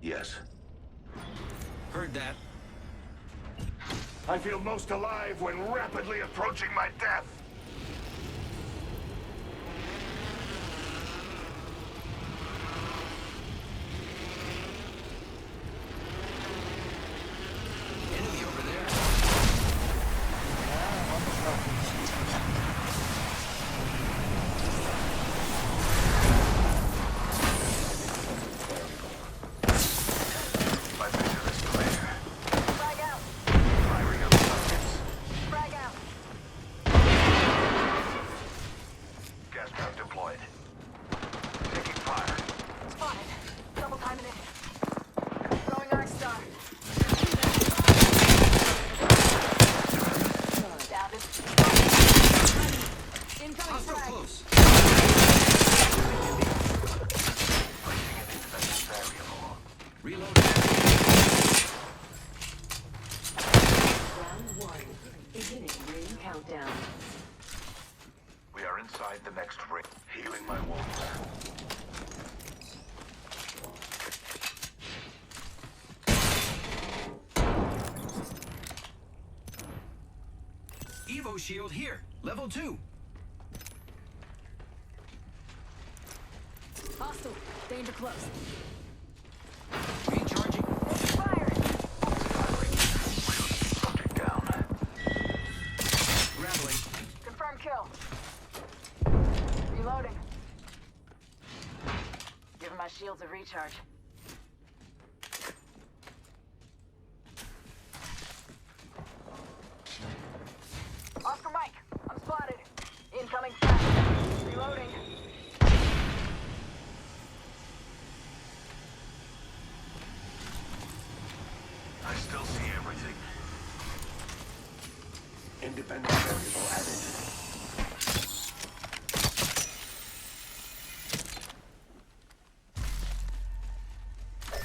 Yes. Heard that. I feel most alive when rapidly approaching my death. Enemy over there. My vision is clear. Frag out. Firing up targets. Frag out. Gas trap deployed. Taking fire. Spotted. Double timing it. Throwing Arc Star. Downed it. Incoming Hostile frag. close. Placing an intervention variable. Reloading. Round 1. Beginning ring countdown. We are inside the next ring. Healing my wounds. Evo shield here. Level 2. Hostile. Danger close. Recharging. Fire. Subject down. Grappling. Confirm kill. Reloading. Giving my shields a recharge. Oscar Mike, I'm spotted. Incoming fast. Reloading. I still see everything. Independent variable added.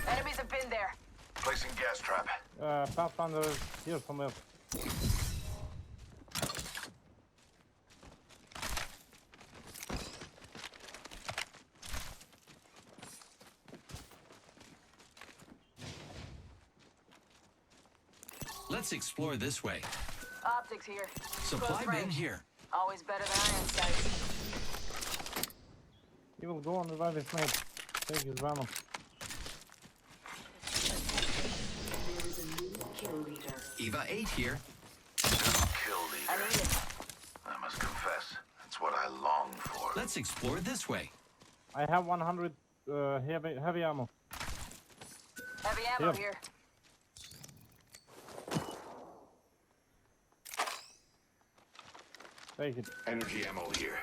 Enemies have been there. Placing gas trap. Pathfinder here somewhere. Let's explore this way. Optics here. Supply Close bin range. here. Always better than iron sights. He will go and revive his mate. Take his ammo. There is a new kill leader. Eva 8 here. Kill I leader. need it. I must confess, it's what I long for. Let's explore this way. I have 100 heavy ammo. Heavy ammo Here. here. Take it. Energy ammo here.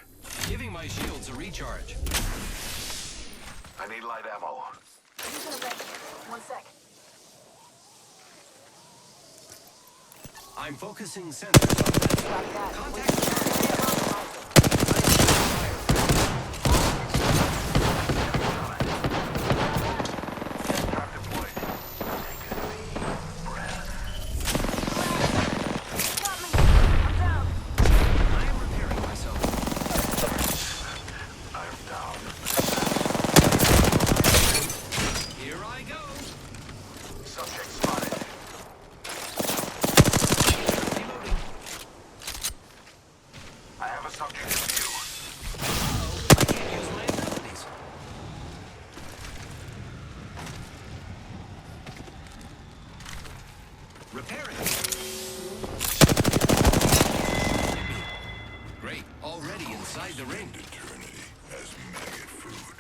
Giving my shields a recharge. I need light ammo. Using a wrench. 1 sec. I'm focusing sensors on that. Got that. Contact. Trap deployed. Take a deep breath. Got me. I'm down. I am repairing myself. I'm down. Here I go. Subject spotted. Reloading. I have a subject in view. I can't use my abilities. Repairing. Great. Already inside the ring. Eternity as maggot food.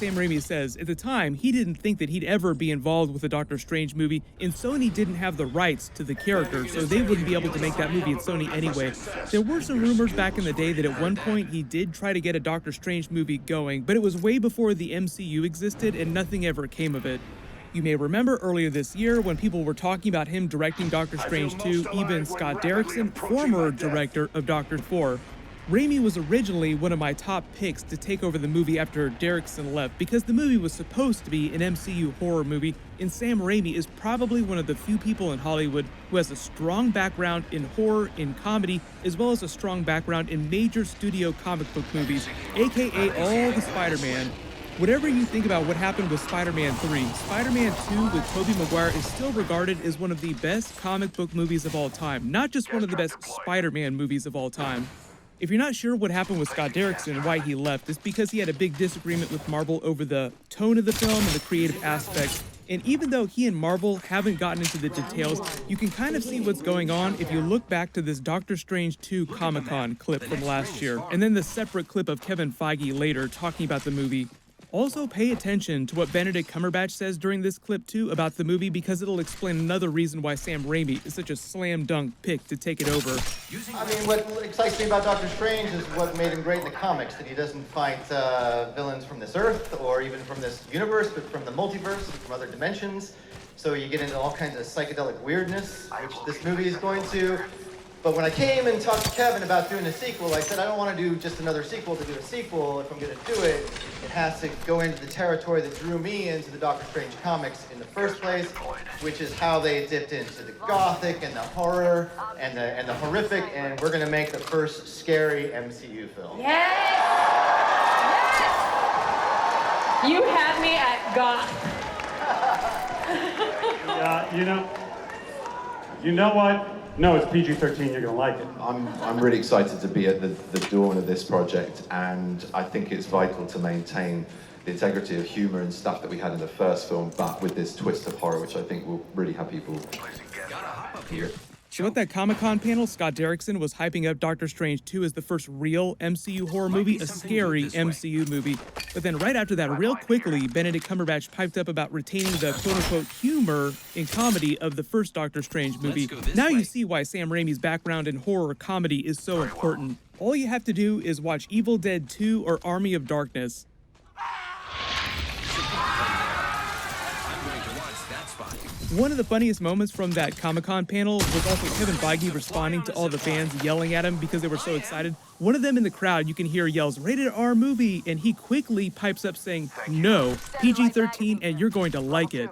Sam Raimi says at the time he didn't think that he'd ever be involved with a Doctor Strange movie, and Sony didn't have the rights to the character, so they wouldn't be able to make that movie at Sony anyway. There were some rumors back in the day that at one point he did try to get a Doctor Strange movie going, but it was way before the MCU existed and nothing ever came of it. You may remember earlier this year when people were talking about him directing Doctor Strange 2, even Scott Derrickson, former director of Doctor 4. Raimi was originally one of my top picks to take over the movie after Derrickson left because the movie was supposed to be an MCU horror movie, and Sam Raimi is probably one of the few people in Hollywood who has a strong background in horror, in comedy, as well as a strong background in major studio comic book movies, aka all the Spider-Man. Whatever you think about what happened with Spider-Man 3, Spider-Man 2 with Tobey Maguire is still regarded as one of the best comic book movies of all time, not just one of the best Spider-Man movies of all time. If you're not sure what happened with Scott Derrickson and why he left, it's because he had a big disagreement with Marvel over the tone of the film and the creative aspects. And even though he and Marvel haven't gotten into the details, you can kind of see what's going on if you look back to this Doctor Strange 2 Comic-Con clip from last year, and then the separate clip of Kevin Feige later talking about the movie. Also, pay attention to what Benedict Cumberbatch says during this clip too about the movie, because it'll explain another reason why Sam Raimi is such a slam dunk pick to take it over. I mean, what excites me about Doctor Strange is what made him great in the comics, that he doesn't fight villains from this Earth or even from this universe, but from the multiverse and from other dimensions. So you get into all kinds of psychedelic weirdness, which this movie is going to. But when I came and talked to Kevin about doing a sequel, I said I don't want to do just another sequel to do a sequel. If I'm going to do it, it has to go into the territory that drew me into the Doctor Strange comics in the first place, which is how they dipped into the gothic and the horror and the horrific, and we're going to make the first scary MCU film. Yes! Yes! You had me at goth. You know what? No, it's PG-13, you're gonna like it. I'm really excited to be at the dawn of this project, and I think it's vital to maintain the integrity of humor and stuff that we had in the first film, but with this twist of horror, which I think will really have people here. So at that Comic-Con panel, Scott Derrickson was hyping up Doctor Strange 2 as the first real MCU horror movie, a scary MCU movie. But then right after that, real quickly, Benedict Cumberbatch piped up about retaining the quote-unquote humor in comedy of the first Doctor Strange movie. Now you see why Sam Raimi's background in horror comedy is so important. All you have to do is watch Evil Dead 2 or Army of Darkness. One of the funniest moments from that Comic-Con panel was also Kevin Feige responding to all the fans yelling at him because they were so excited. One of them in the crowd, you can hear, yells, "Rated R movie," and he quickly pipes up saying, "No, PG-13 and you're going to like it."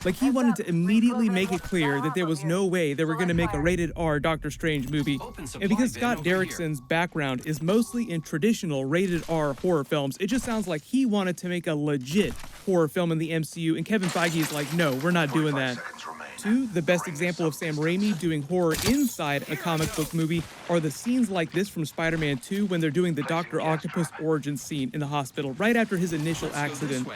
Like he wanted to immediately make it clear that there was no way they were going to make a rated R Doctor Strange movie. And because Scott Derrickson's background is mostly in traditional rated R horror films, it just sounds like he wanted to make a legit horror film in the MCU, and Kevin Feige is like, no, we're not doing that. 2, the best example of Sam Raimi doing horror inside a comic book movie are the scenes like this from Spider-Man 2 when they're doing the Dr. Octopus origin scene in the hospital right after his initial accident.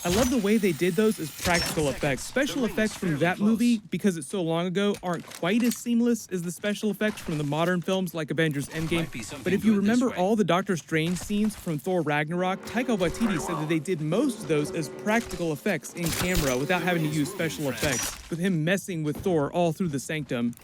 I love the way they did those as practical effects. Special effects from that movie, because it's so long ago, aren't quite as seamless as the special effects from the modern films like Avengers Endgame. But if you remember all the Doctor Strange scenes from Thor Ragnarok, Taika Waititi said that they did most of those as practical effects in camera without having to use special effects, with him messing with Thor all through the sanctum.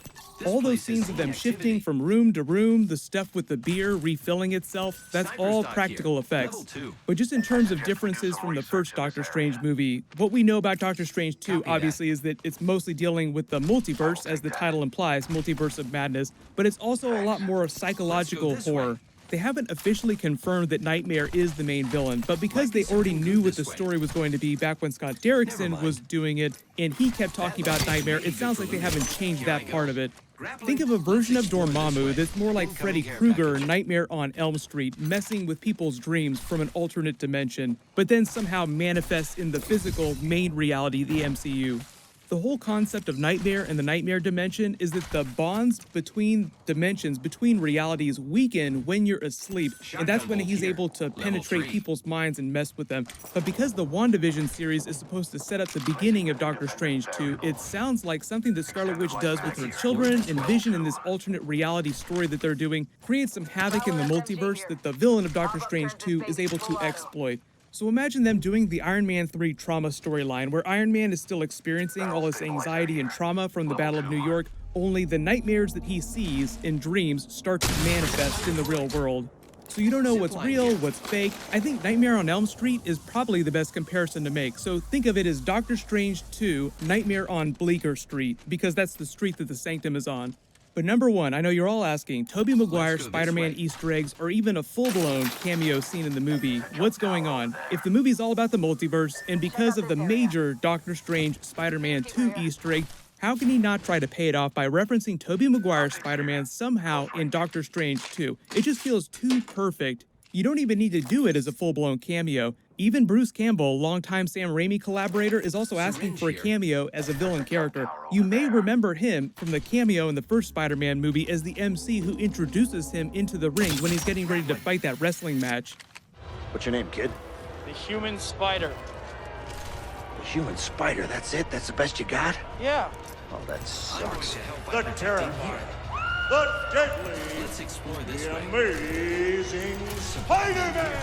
All those scenes of them shifting from room to room, the stuff with the beer refilling itself, that's all practical effects. But just in terms of differences from the first Doctor Strange movie, what we know about Doctor Strange 2 obviously is that it's mostly dealing with the multiverse, as the title implies, Multiverse of Madness, but it's also a lot more psychological horror. They haven't officially confirmed that Nightmare is the main villain, but because they already knew what the story was going to be back when Scott Derrickson was doing it, and he kept talking about Nightmare, it sounds like they haven't changed that part of it. Think of a version of Dormammu that's more like Freddy Krueger, Nightmare on Elm Street, messing with people's dreams from an alternate dimension, but then somehow manifests in the physical main reality, the MCU. The whole concept of Nightmare and the Nightmare dimension is that the bonds between dimensions, between realities, weaken when you're asleep, and that's when he's able to penetrate people's minds and mess with them. But because the WandaVision series is supposed to set up the beginning of Doctor Strange 2, it sounds like something that Scarlet Witch does with her children and Vision in this alternate reality story that they're doing creates some havoc in the multiverse that the villain of Doctor Strange 2 is able to exploit. So imagine them doing the Iron Man 3 trauma storyline, where Iron Man is still experiencing all his anxiety and trauma from the Battle of New York, only the nightmares that he sees in dreams start to manifest in the real world. So you don't know what's real, what's fake. I think Nightmare on Elm Street is probably the best comparison to make. So think of it as Doctor Strange 2, Nightmare on Bleecker Street, because that's the street that the Sanctum is on. But number one, I know you're all asking, Tobey Maguire Spider-Man Easter eggs or even a full-blown cameo scene in the movie. What's going on? If the movie's all about the multiverse, and because of the major Doctor Strange Spider-Man 2 Easter egg, how can he not try to pay it off by referencing Tobey Maguire's Spider-Man somehow in Doctor Strange 2? It just feels too perfect. You don't even need to do it as a full-blown cameo. Even Bruce Campbell, longtime Sam Raimi collaborator, is also asking for a cameo as a villain character. You may remember him from the cameo in the first Spider-Man movie as the MC who introduces him into the ring when he's getting ready to fight that wrestling match. What's your name, kid? The Human Spider. The Human Spider, that's it? That's the best you got? Yeah. Oh, that sucks. The terrifying, the deadly, let's explore this the way. amazing Spider-Man!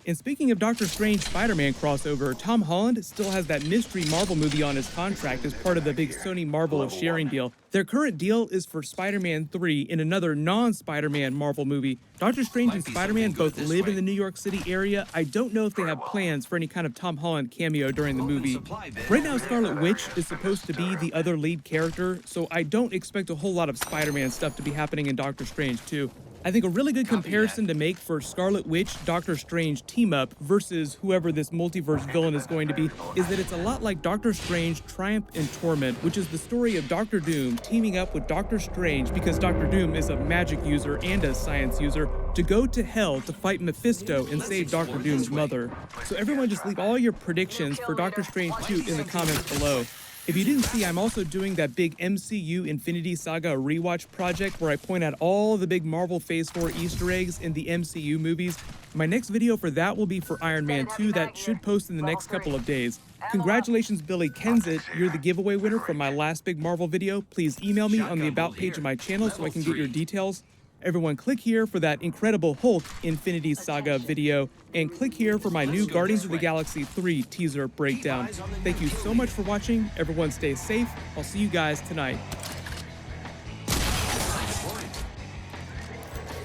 And speaking of Doctor Strange Spider-Man crossover, Tom Holland still has that mystery Marvel movie on his contract as part of the big Sony Marvel sharing deal. Their current deal is for Spider-Man 3 in another non-Spider-Man Marvel movie. Doctor Strange and Spider-Man both live in the New York City area. I don't know if they have plans for any kind of Tom Holland cameo during the movie. Right now, Scarlet Witch is supposed to be the other lead character, so I don't expect a whole lot of Spider-Man stuff to be happening in Doctor Strange 2. I think a really good comparison to make for Scarlet Witch Doctor Strange team-up versus whoever this multiverse villain is going to be is that it's a lot like Doctor Strange Triumph and Torment, which is the story of Doctor Doom teaming up with Doctor Strange because Doctor Doom is a magic user and a science user to go to hell to fight Mephisto and save Doctor Doom's mother. So everyone just leave all your predictions for Doctor Strange 2 in the comments below. If you didn't see, I'm also doing that big MCU Infinity Saga rewatch project where I point out all the big Marvel Phase 4 Easter eggs in the MCU movies. My next video for that will be for Iron Man 2 that should post in the next couple of days. Congratulations, Billy Kensett. You're the giveaway winner from my last big Marvel video. Please email me on the About page of my channel so I can get your details. Everyone click here for that incredible Hulk Infinity Saga video, and click here for my new Guardians of the Galaxy 3 teaser breakdown. Thank you so much for watching. Everyone stay safe. I'll see you guys tonight.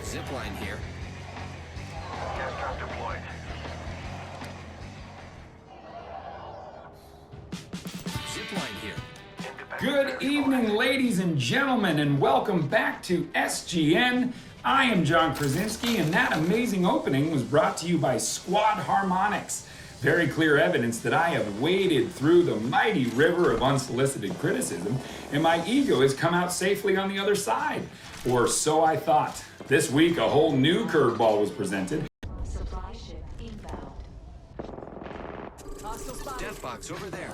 Zipline here. Gas trap deployed. Zipline here. Good evening, ladies and gentlemen, and welcome back to SGN. I am John Krasinski, and that amazing opening was brought to you by Squad Harmonics. Very clear evidence that I have waded through the mighty river of unsolicited criticism, and my ego has come out safely on the other side. Or so I thought. This week, a whole new curveball was presented. Supply ship inbound. Death box over there.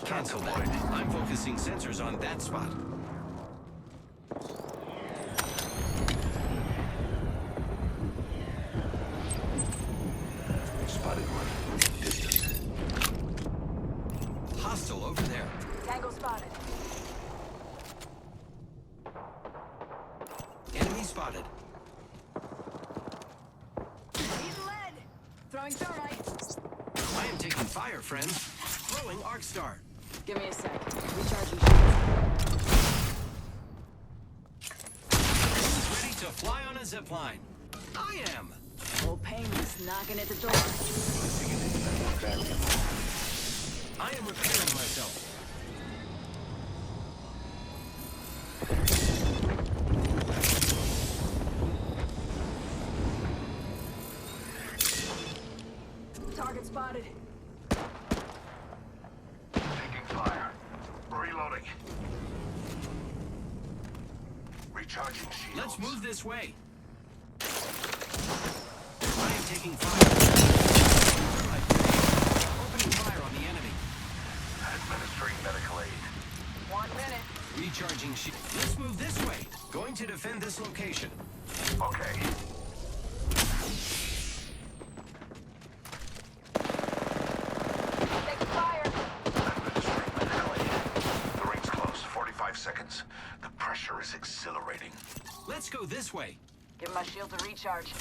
Cancel that. I'm focusing sensors on that spot. Spotted one. Distance. Hostile over there. Tango spotted. Enemy spotted. He's lead. Throwing thermite. I am taking fire, friends. Throwing Arc Star. Give me a sec. Recharging shields. Who's ready to fly on a zipline? I am. Old Painless knocking at the door. I am repairing myself. Target spotted. Taking fire. Reloading. Recharging shields. Let's move this way. I am taking fire. Opening fire on the enemy. Administering medical aid. 1 minute. Recharging shield. Let's move this way. Going to defend this location. Okay. Taking fire. Administering medical aid. The ring's close. 45 seconds. The pressure is exhilarating. Let's go this way. Give my shield a recharge.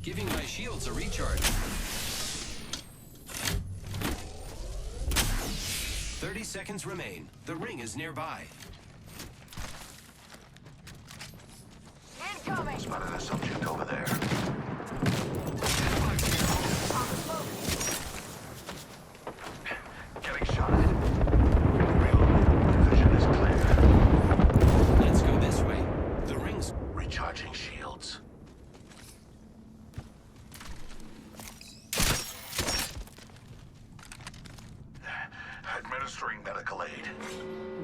Giving my shields a recharge. 30 seconds remain. The ring is nearby. Incoming! Spotted a subject over there. Getting shot at. Reload. Vision is clear. Let's go this way. The ring's Recharging shields. Administering medical aid.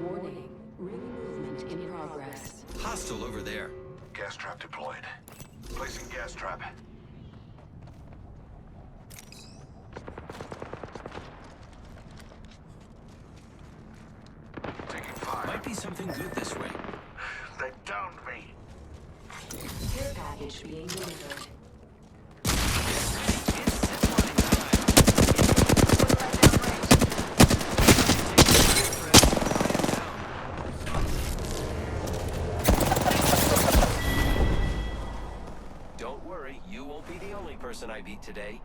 Warning. Ring movement in progress. hostile over there. Gas trap deployed. Placing gas trap. Taking fire. Might be something good this way. They downed me. Care package being delivered. Don't worry, you won't be the only person I beat today.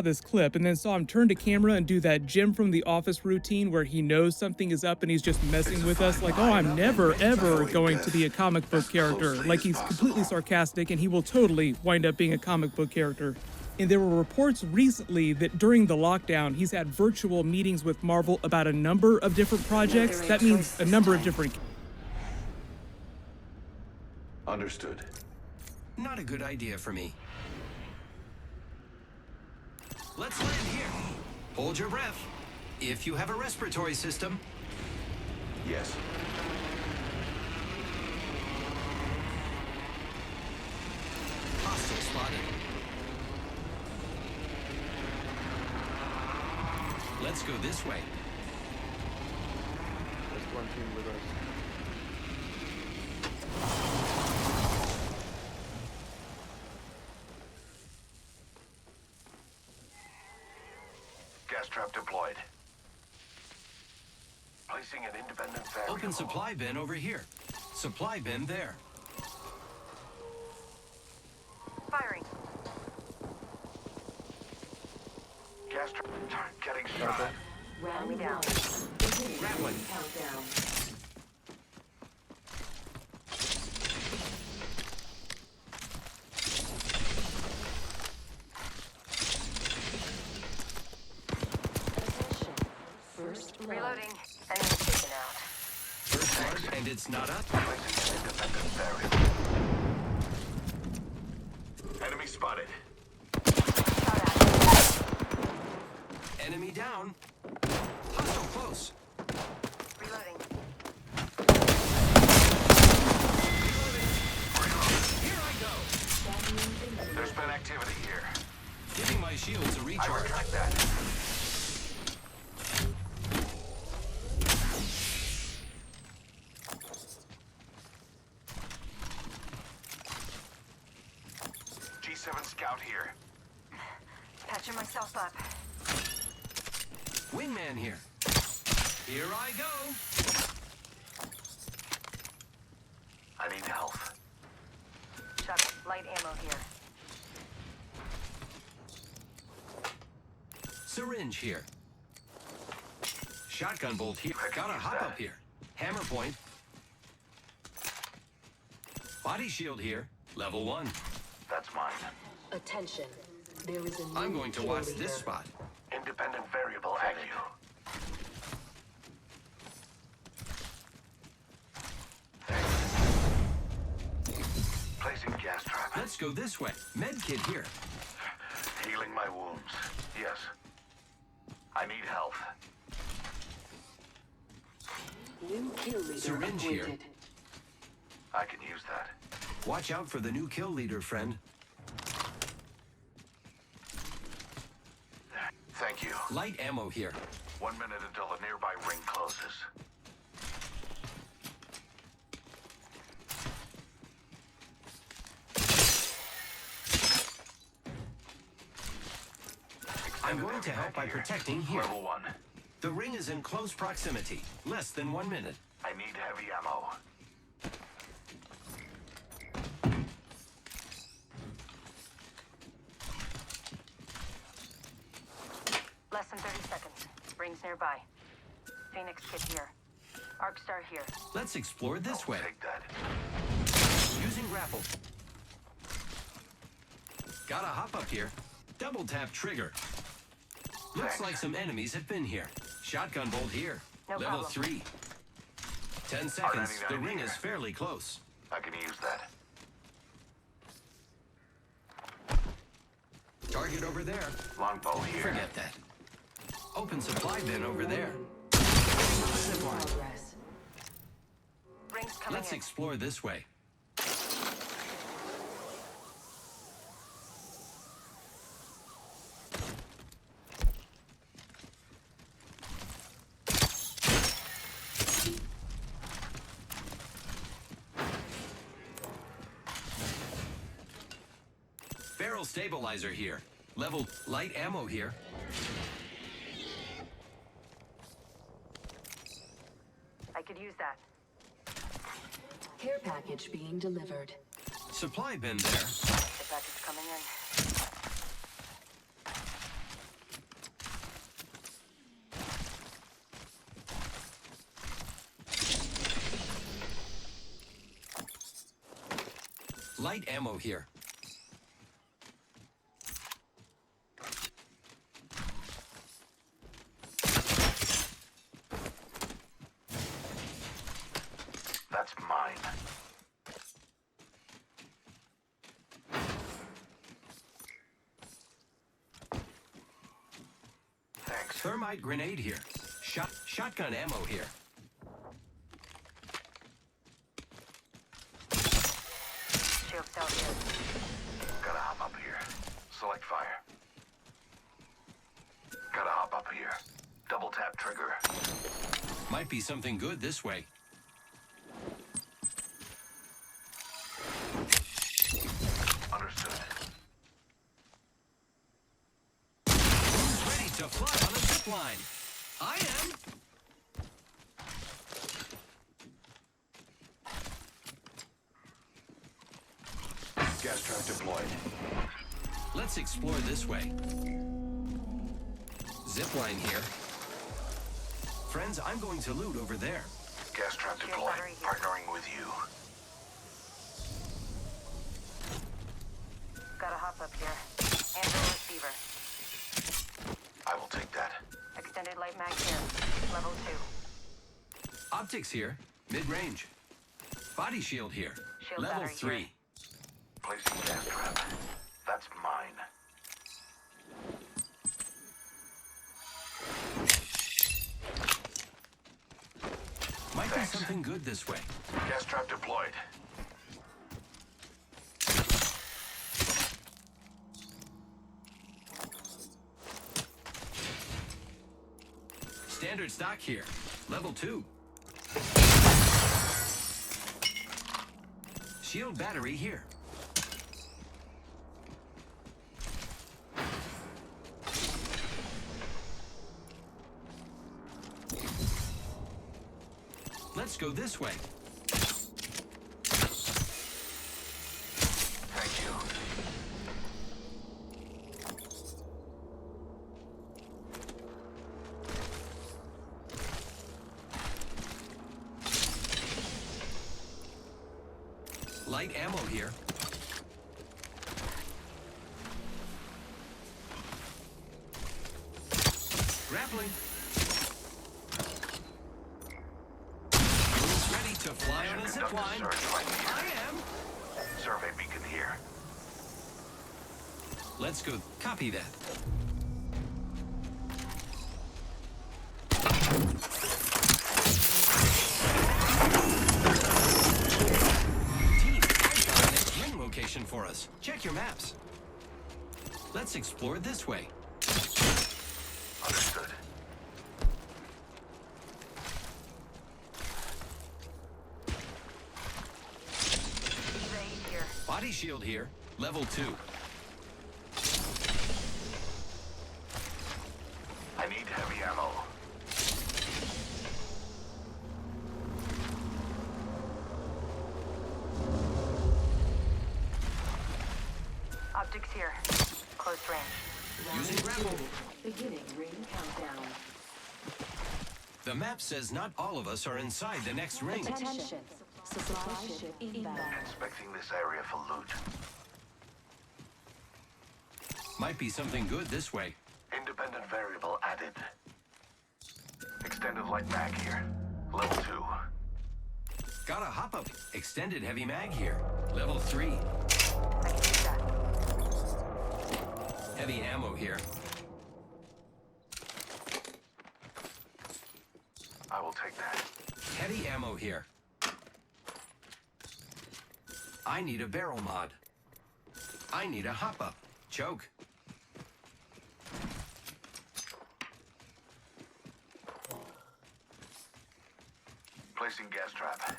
This clip and then saw him turn to camera and do that Jim from The Office routine where he knows something is up and he's just messing with us like, oh, I'm never ever going to be a comic book character. Like he's completely sarcastic and he will totally wind up being a comic book character. And there were reports recently that during the lockdown, he's had virtual meetings with Marvel about a number of different projects. That means a number of different... Understood. Not a good idea for me. Let's land here. Hold your breath. If you have a respiratory system. Yes. Hostile spotted. Let's go this way. There's one team with us. Gas trap deployed. Placing an independent variable. Open supply bin over here. Supply bin there. Firing. Gas trap getting shot. Round Enemy down. Grab one. Countdown. Reloading. Enemy taken out. First blood, and it's not up. Placing an independent variable. Enemy spotted. Shot at. Enemy down. Hostile close. Reloading. Here I go. There's been activity here. Giving my shields a I recharge. retract that. G7 scout here. Patching myself up. Wingman here. Here I go. I need health. Chuck, light ammo here. Syringe here. Shotgun bolt here. Gotta hop up here. Hammer point. Body shield here. Level 1. That's mine. Attention. There is a new I'm going to kill watch leader. this spot. Independent variable added. Placing gas trap. Let's go this way. Med kit here. Healing my wounds. Yes. I need health. New kill leader Syringe here. appointed. I can use that. Watch out for the new kill leader, friend. Thank you. Light ammo here. 1 minute until the nearby ring closes. I'm going to help by protecting here. Level 1. The ring is in close proximity. Less than 1 minute. I need heavy ammo. Less than 30 seconds. Rings nearby. Phoenix kit here. Arcstar here. Let's explore this way. Take that. Using grapple. Gotta hop up here. Double tap trigger. Looks Thanks. like some enemies have been here. Shotgun bolt here. No Level problem. 3. 10 seconds. The R99 ring here. is fairly close. I can use that. Target over there. Longbow here. Forget that. Open supply bin over there. Progress. Rings coming Let's in. explore this way. Barrel stabilizer here. Level light ammo here. I could use that. Care package being delivered. Supply bin there. The package coming in. Light ammo here. That's mine. Thanks. Thermite grenade here. Shotgun ammo here. Shield cell here. Gotta hop up here. Select fire. Gotta hop up here. Double tap trigger. Might be something good this way. Understood. Who's ready to fly on a zip line? I am. Gas trap deployed. Let's explore this way. Zipline here. Friends, I'm going to loot over there. Gas trap Shield deployed. battery here. Partnering with you. Gotta hop up here. Android receiver. I will take that. Extended light mag here. Level 2. Optics here. Mid-range. Body shield here. Shield Level battery 3. here. Placing gas trap. That's mine. Might be something good this way. Gas trap deployed. Standard stock here. Level 2. Shield battery here. Let's go this way. Thank you. Light ammo here. Grappling. Who's ready to fly on a zip line? I am. Survey beacon here. Let's go. Copy that. Team, I found the next ring location for us. Check your maps. Let's explore this way. Understood. Evade here. Body shield here. Level 2. I need heavy ammo. Optics here. Close range. Using grapple. Beginning ring countdown. The map says not all of us are inside the next ring. Attention. Supply ship inbound. Inspecting this area for loot. Might be something good this way. Independent variable added. Extended light mag here. Level 2. Got a hop up. Extended heavy mag here. Level 3. I can use that. Heavy ammo here. I will take that. Heavy ammo here. I need a barrel mod. I need a hop up. Choke. Placing gas trap.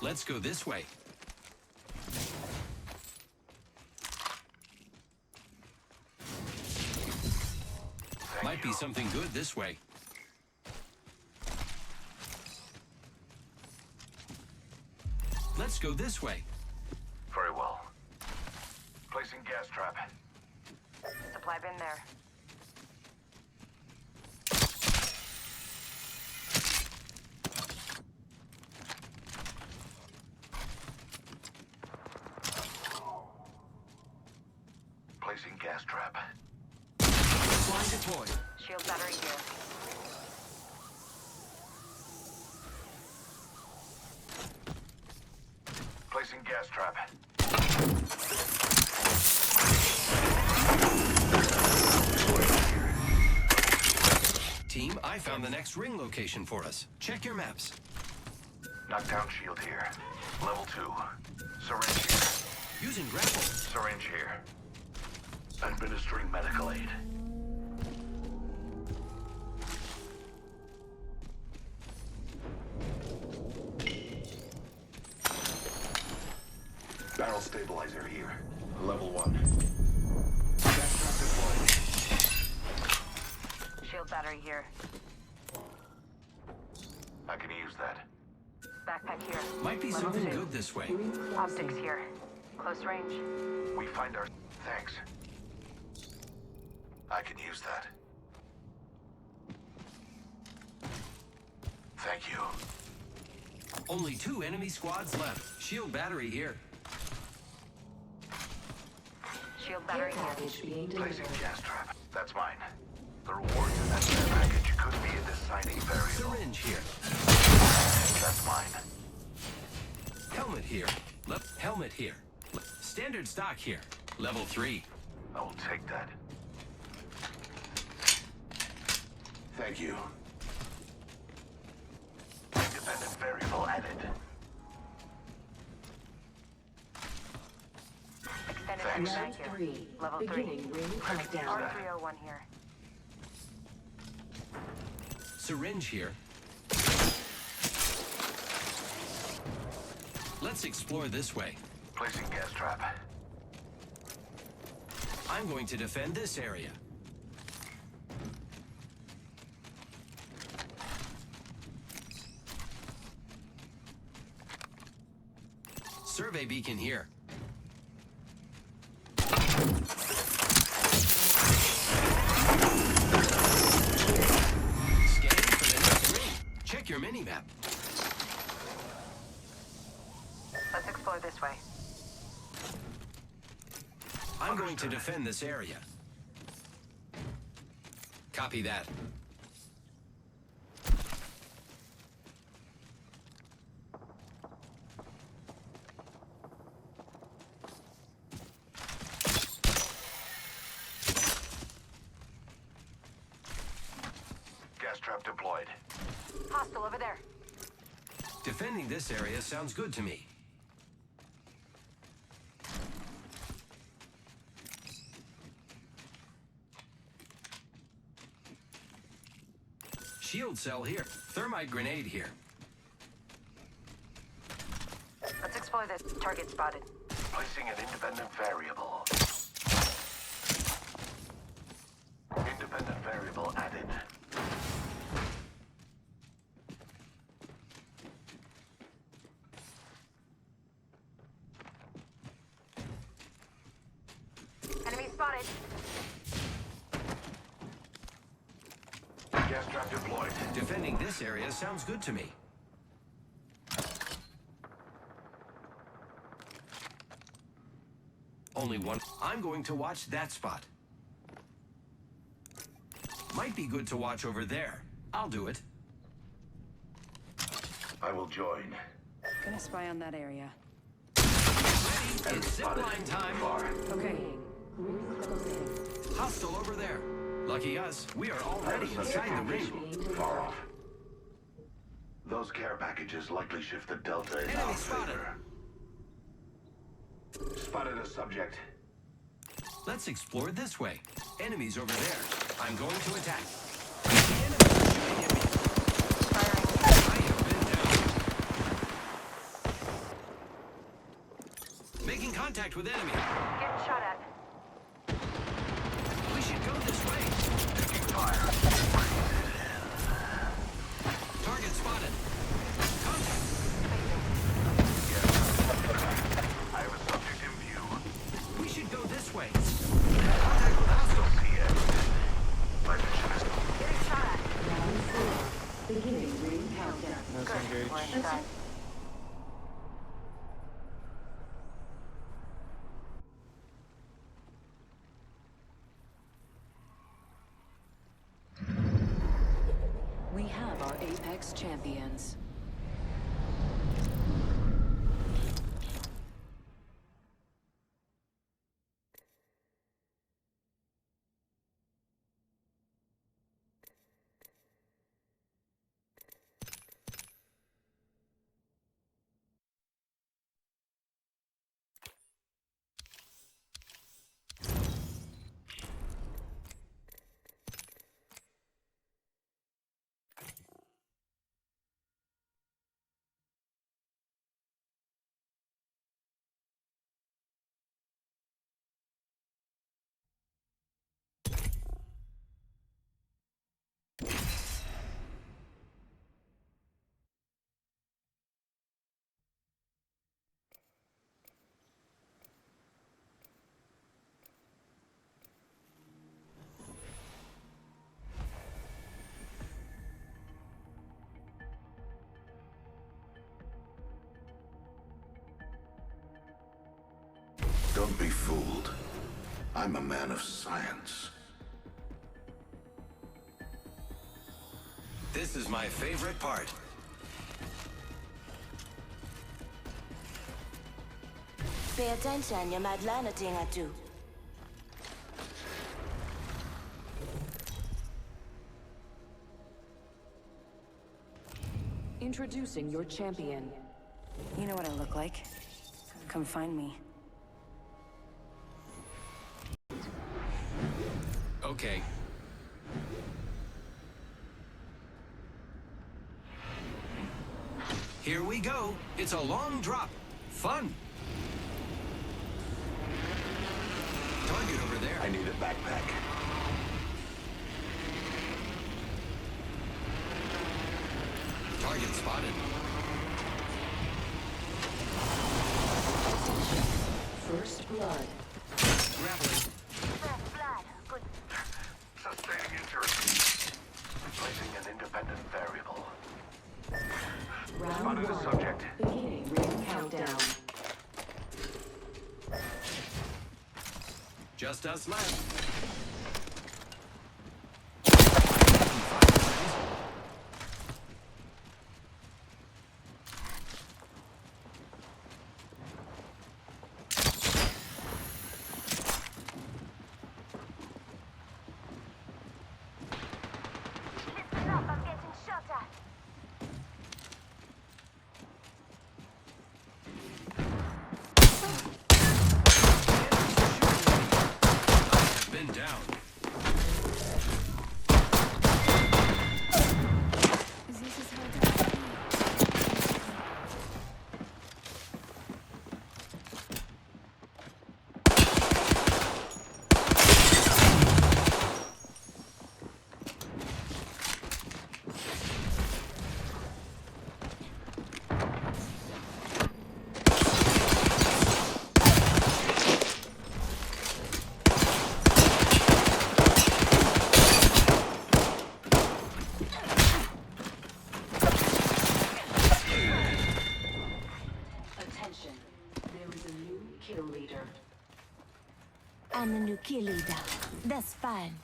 Let's go this way. Might be something good this way. Let's go this way. Very well. Placing gas trap. Supply bin there. Placing gas trap. Line deployed. Shield battery here. Placing gas trap. Team, I found the next ring location for us. Check your maps. Knockdown shield here. Level 2. Syringe here. Using grapple. Syringe here. Administering medical aid. Barrel stabilizer here. Level 1. Gas trap deployed. Shield battery here. I can use that. Backpack here. Might be Level something 2. good this way. Optics here. Close range. We find our... Thanks. I can use that. Thank you. Only 2 enemy squads left. Shield battery here. Shield Care battery here. package being Placing delivered. gas trap. That's mine. The rewards in that care package could be a deciding variable. Syringe here. That's mine. Helmet here. Helmet here. Standard stock here. Level 3. I will take that. Thank you. Independent variable added. Extended Thanks. mag Round here. 3. Level 3. Beginning ring countdown. R301 here. Syringe here. Let's explore this way. Placing gas trap. I'm going to defend this area. Survey beacon here. Scanning for the next ring. Check your mini-map. Let's explore this way. I'm going to defend this area. Copy that. Gas trap deployed. Hostile over there. Defending this area sounds good to me. Shield cell here. Thermite grenade here. Let's explore this. Target spotted. Placing an independent variable. Independent variable added. Enemy spotted. Gas trap deployed. Defending this area sounds good to me. Only one. I'm going to watch that spot. Might be good to watch over there. I'll do it. I will join. Gonna spy on that area. Ready? It's zipline time. Okay. Hostile over there. Lucky us, we are already inside the ring. Far off. Those care packages likely shift the delta in Enemy our spotted. favor. Spotted a subject. Let's explore this way. Enemies over there. I'm going to attack. The enemies are shooting at me. I have been down. Making contact with enemy. Getting shot at. We should go this way. Taking fire. Target spotted. Contact. I have a subject in view. We should go this way. Contact with hostile. My mission is Getting shot at. Round 4. Beginning ring countdown. Good. We're inside. We have our Apex champions. Don't be fooled. I'm a man of science. This is my favorite part. Pay attention, you might learn a thing or two. Introducing your champion. You know what I look like. Come find me. Okay. Here we go. It's a long drop. Fun. Target over there. I need a backpack. Target spotted. First blood. Grappling. First blood. Good. Sustaining injury. Replacing an independent variable. Round Spotted a subject. Beginning ring countdown. Just us left. Listen up, I'm getting shot at. Been down. This is how to Attention. There is a new kill leader. I'm the new kill leader. That's fine.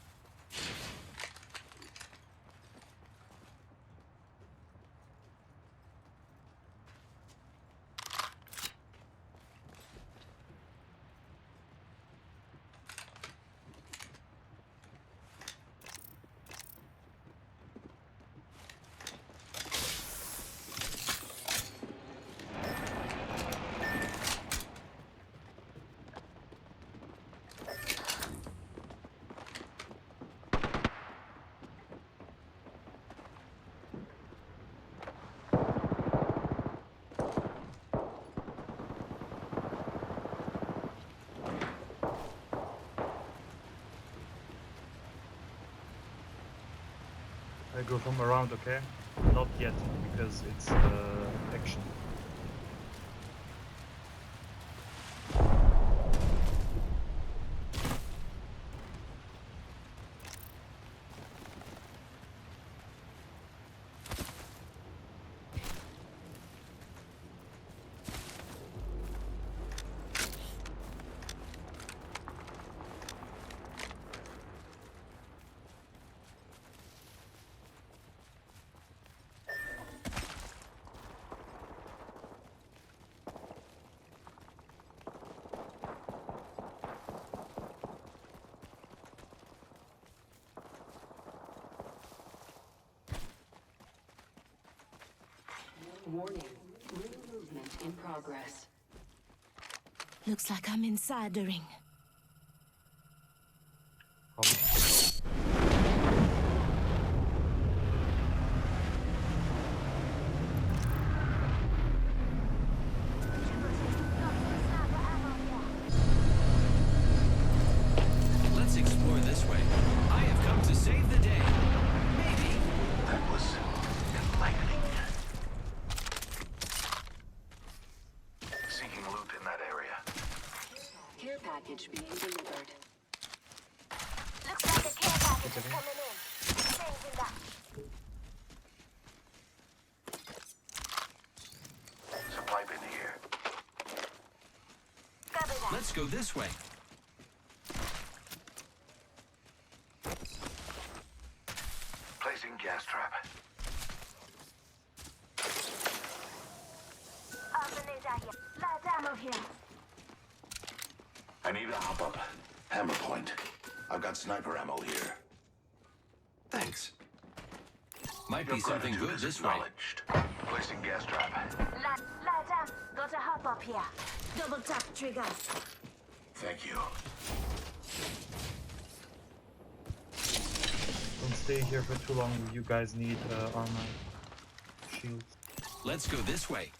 I go from around, okay? Not yet, because it's action. Warning. Ring movement in progress. Looks like I'm inside the ring. Let's explore this way. I have come to save the day. Maybe. That was enlightening. Seeking loot in that area. Care package being delivered. Looks like a care package is coming in. Things in that. Supply bin here. Cover that. Let's go this way. Placing gas trap. Alternator here. Light ammo here. I need a hop up. Hammer point. I've got sniper ammo here. Thanks. Might Your be something gratitude good is this way. acknowledged. Placing gas trap. Light ammo. Got a hop up here. Double tap trigger. Thank you. Don't stay here for too long. You guys need armor, shields. Let's go this way.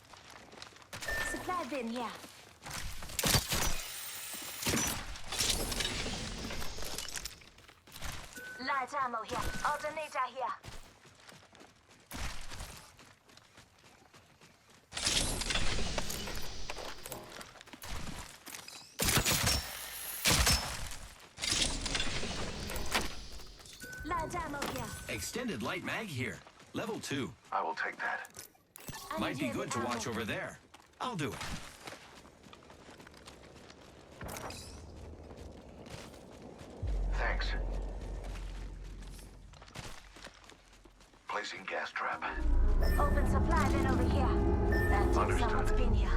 Supply bin here. Light ammo here. Alternator here. Light ammo here. Extended light mag here. Level 2. I will take that. Might be good to watch over there. I'll do it. Thanks. Placing gas trap. Open supply bin over here. That means Understood. someone's been here.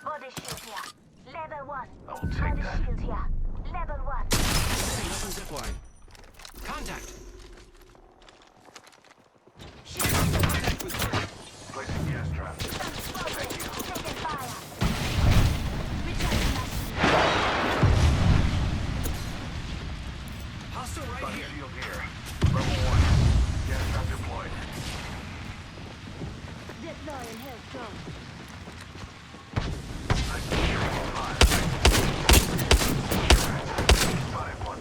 Body shield here. Level 1. I will take Body that. shield here. Level 1. Setting up a zip line. Contact. Contact with target. Placing gas trap. Thank you. Taking fire. Recharging Hostile right Body here. shield here. Level 1. Gas trap deployed. deploying health drone. Spotted one.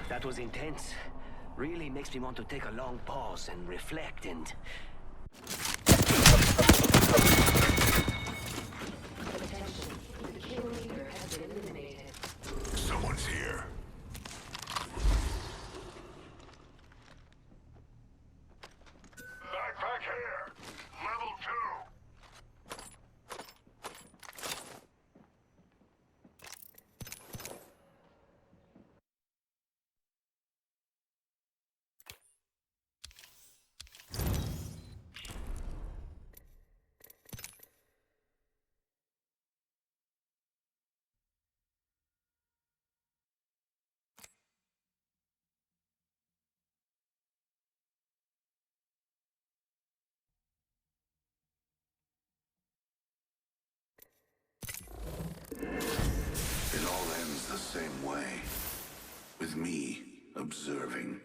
That was intense. Really makes me want to take a long pause and reflect and... Someone's here. Backpack here. Level 2. It all ends the same way. With me observing.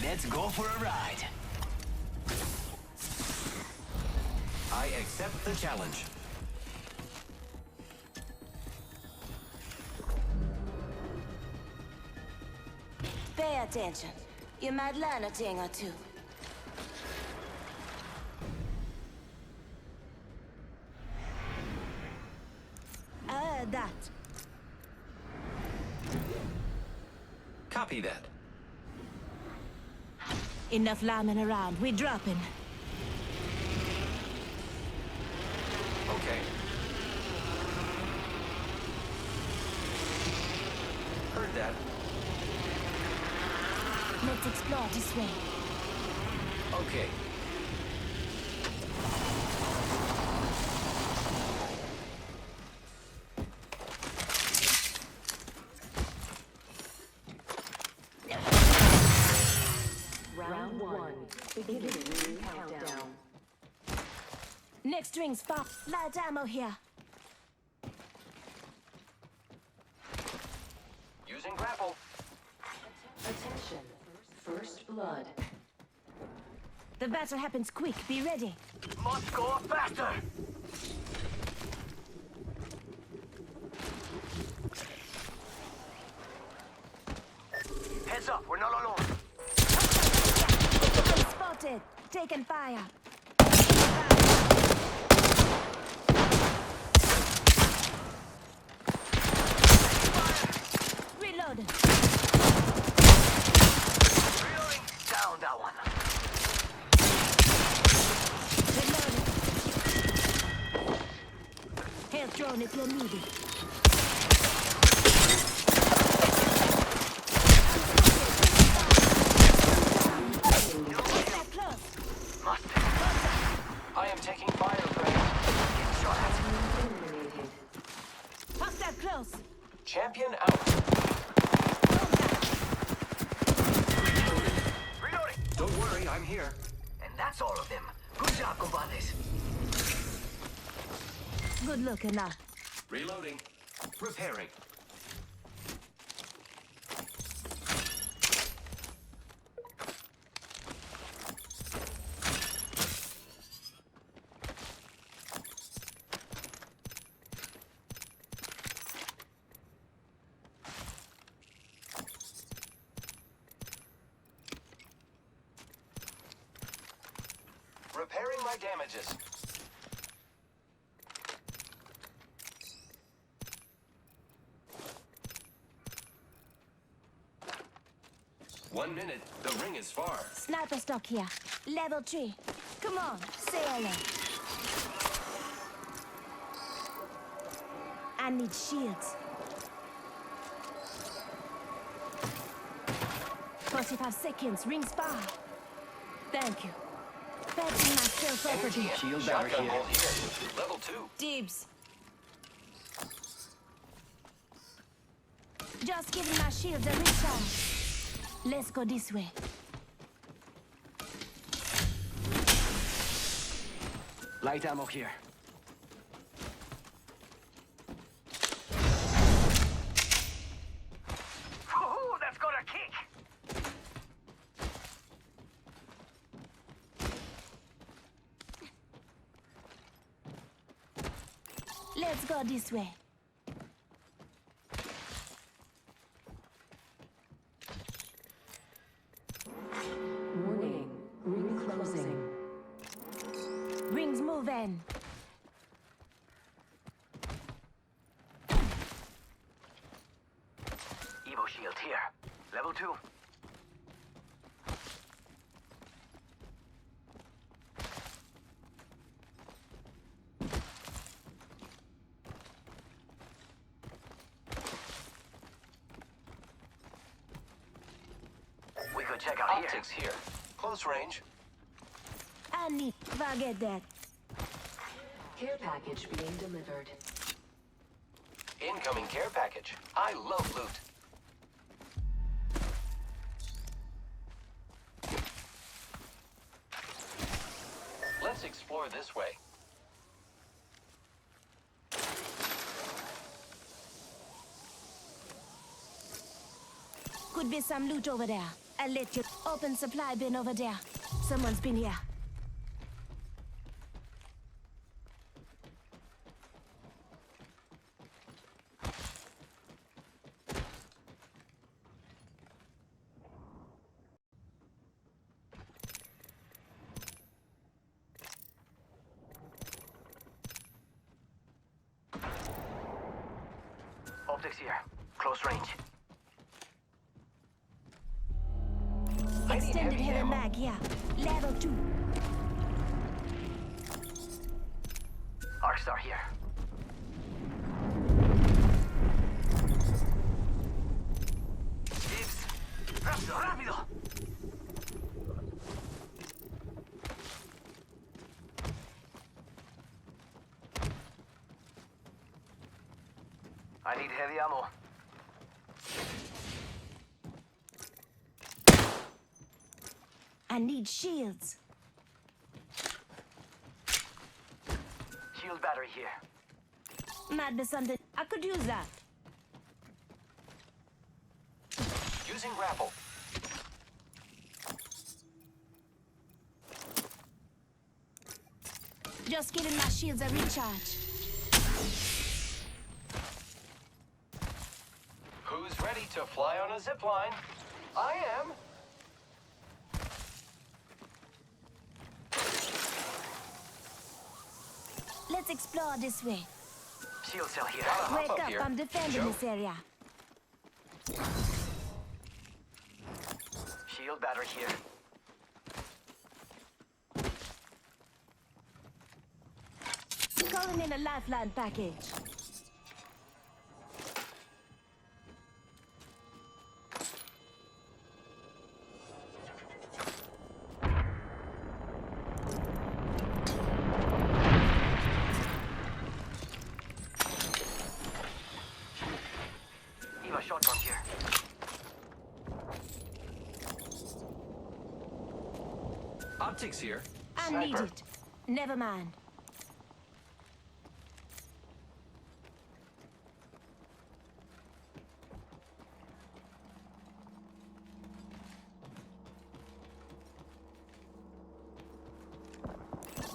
Let's go for a ride. I accept the challenge. Pay attention. You might learn a thing or two. I heard that. Copy that. Enough lambing around. We dropping. Okay. Heard that. Let's explore this way. Okay. Round 1. Beginning ring countdown. Next ring's far. Light ammo here. Using grapple. Attention. First blood. The battle happens quick. Be ready. Must go faster! Heads up, we're not alone. Spotted. Taking fire. Reloading. Reloading. Down that one. Health drone if you need it. Get close. I am taking fire, friend. Hostile close. Champion out. Reloading. Don't worry, I'm here. And that's all of them. Good job, compadres. Good looking now. Reloading. Repairing. Repairing my damages. One minute, the ring is far. Sniper stock here. Level 3. Come on, say hello. I need shields. 45 seconds, rings far. Thank you. Patching myself over Energy here. shield shotgun bolt here. Level 2. Dibs. Just giving my shields a recharge. Let's go this way. Light ammo here. Ooh, that's got a kick. Let's go this way. Warning. Ring closing. Rings moving. Evo shield here. Level 2. We could check out here. Optics here. Close range. I need to get that. Care package being delivered. Incoming care package. I love loot. Let's explore this way. Could be some loot over there. I'll let you open supply bin over there. Someone's been here. Optics here. Close range. Extended heavy mag here. Level 2. Arcstar here. Gibbs, rápido, rápido. I need heavy ammo. I need shields. Shield battery here. Might be something. I could use that. Using grapple. Just giving my shields a recharge. Who's ready to fly on a zip line? I am. Let's explore this way. Shield cell here. Wake up, I'm defending this area. Shield battery here. Calling in a lifeline package. Eva shotgun here. Optics here. I need it. Never mind.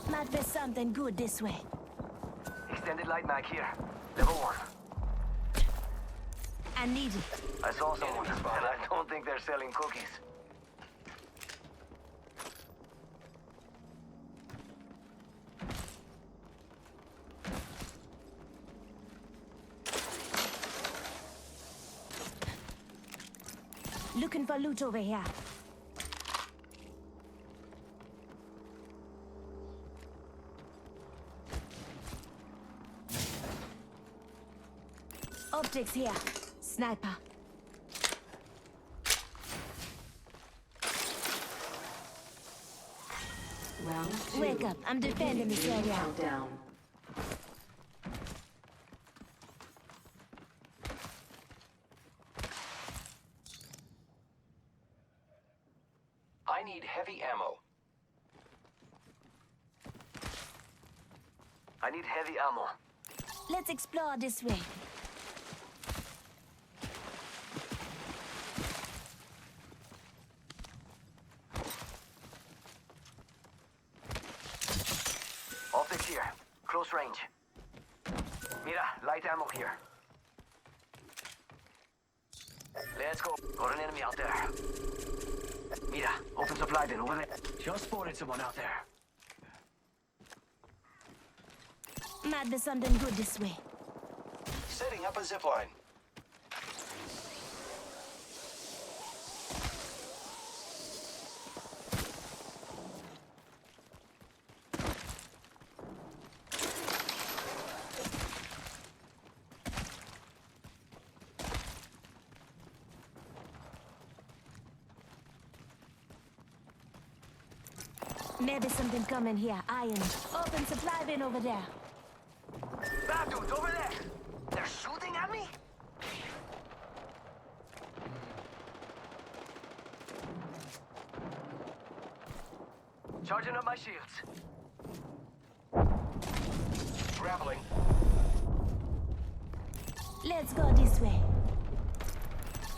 Might be something good this way. Extended light mag here. Level 1. I need it. I saw someone, and I don't think they're selling cookies. Looking for loot over here. Optics here. Sniper. Round 2. Wake up. I'm defending this area. Countdown. I need heavy ammo. I need heavy ammo. Let's explore this way. Optics here. Close range. Mira, light ammo here. Let's go. Got an enemy out there. Mira, open supply bin over there. Just spotted someone out there. Might be something good this way. Setting up a zip line. Maybe something coming here. Iron. Open supply bin over there. Bad dudes over there. They're shooting at me? Charging up my shields. Grappling. Let's go this way.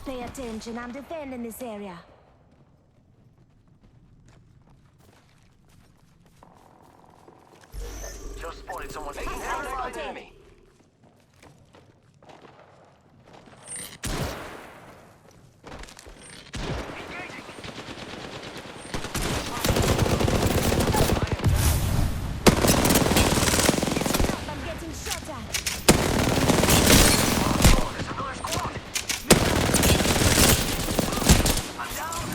Pay attention. I'm defending this area. Just spotted someone Making contact with enemy. engaging. I'm getting shot at. Oh, there's another squad. I'm down.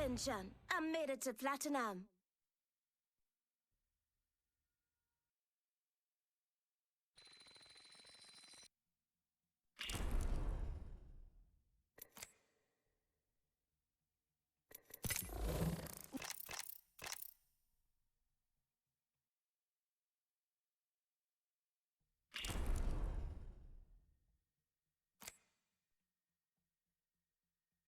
Attention, I made it to platinum.